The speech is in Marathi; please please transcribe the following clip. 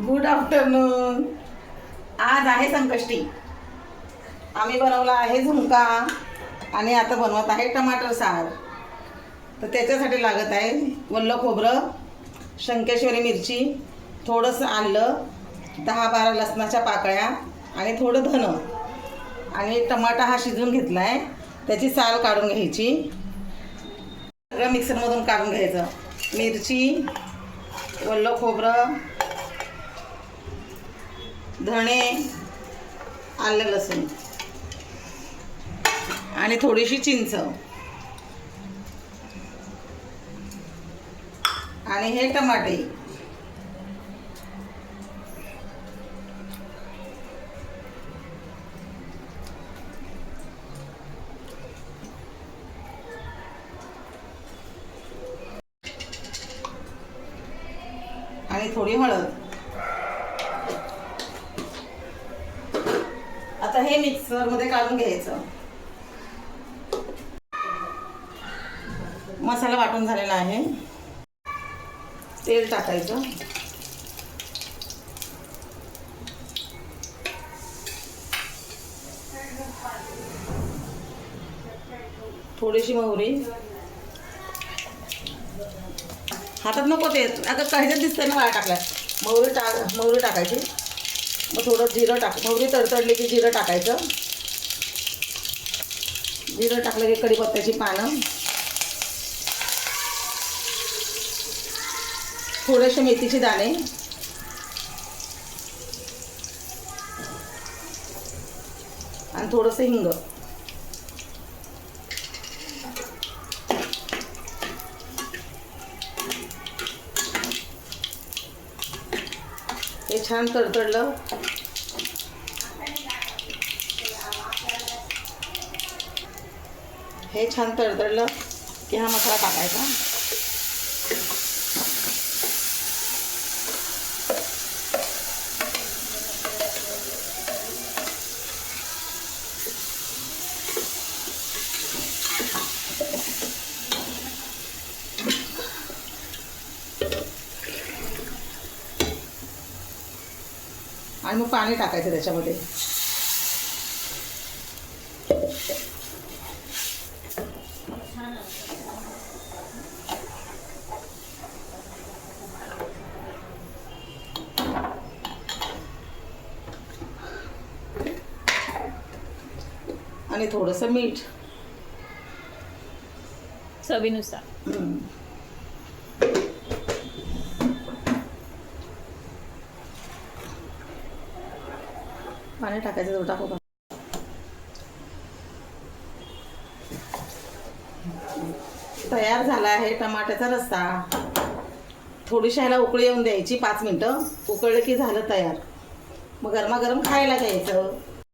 Good afternoon. आज आहे संकष्टी. आम्ही बनवला आहे झुणका आणि आता बनवत आहे टमाटर सार. तर त्याच्यासाठी लागत आहे वल्ल खोबरं, शंकेश्वरी मिरची, थोडंसं आलं, 10-12 लसणाच्या पाकळ्या आणि थोडं धन आणि टमाटा हा शिजवून घेतला आहे. त्याची साल काढून घ्यायची, सगळं मिक्सरमधून काढून घ्यायचं. मिरची, वल्ल खोबरं, धणे, आलं लसूण आणि थोडीशी चिंच आणि हे टमाटे. आणि थोडी हळद. आता हे मिक्सरमध्ये काढून घ्यायचं. मसाला वाटून झालेला आहे. तेल टाकायचं. थोडीशी मोहरी. हातात नको ते, आता ह्याच्यात दिसतंय ना वाया टाकल्या. मोहरी टाकायची. मग थोडं जिरं मोहरी तडतडली की जिरं टाकायचं. जिरं टाकलं की कढीपत्त्याची पानं, थोडेसे मेथीचे दाणे आणि थोडंसं हिंग. हे छान तडतडलं की हा मसाला टाकायचा. आणि मग पाणी टाकायचं त्याच्यामध्ये. आणि थोडंसं मीठ चवीनुसार. पाणी टाकायचं. तो टाकू का? तयार झाला आहे टमाट्याचा रस्सा. थोडीशी ह्याला उकळी येऊन द्यायची, 5 मिनटं. उकळलं की झालं तयार. मग गरमागरम खायला घ्यायचं.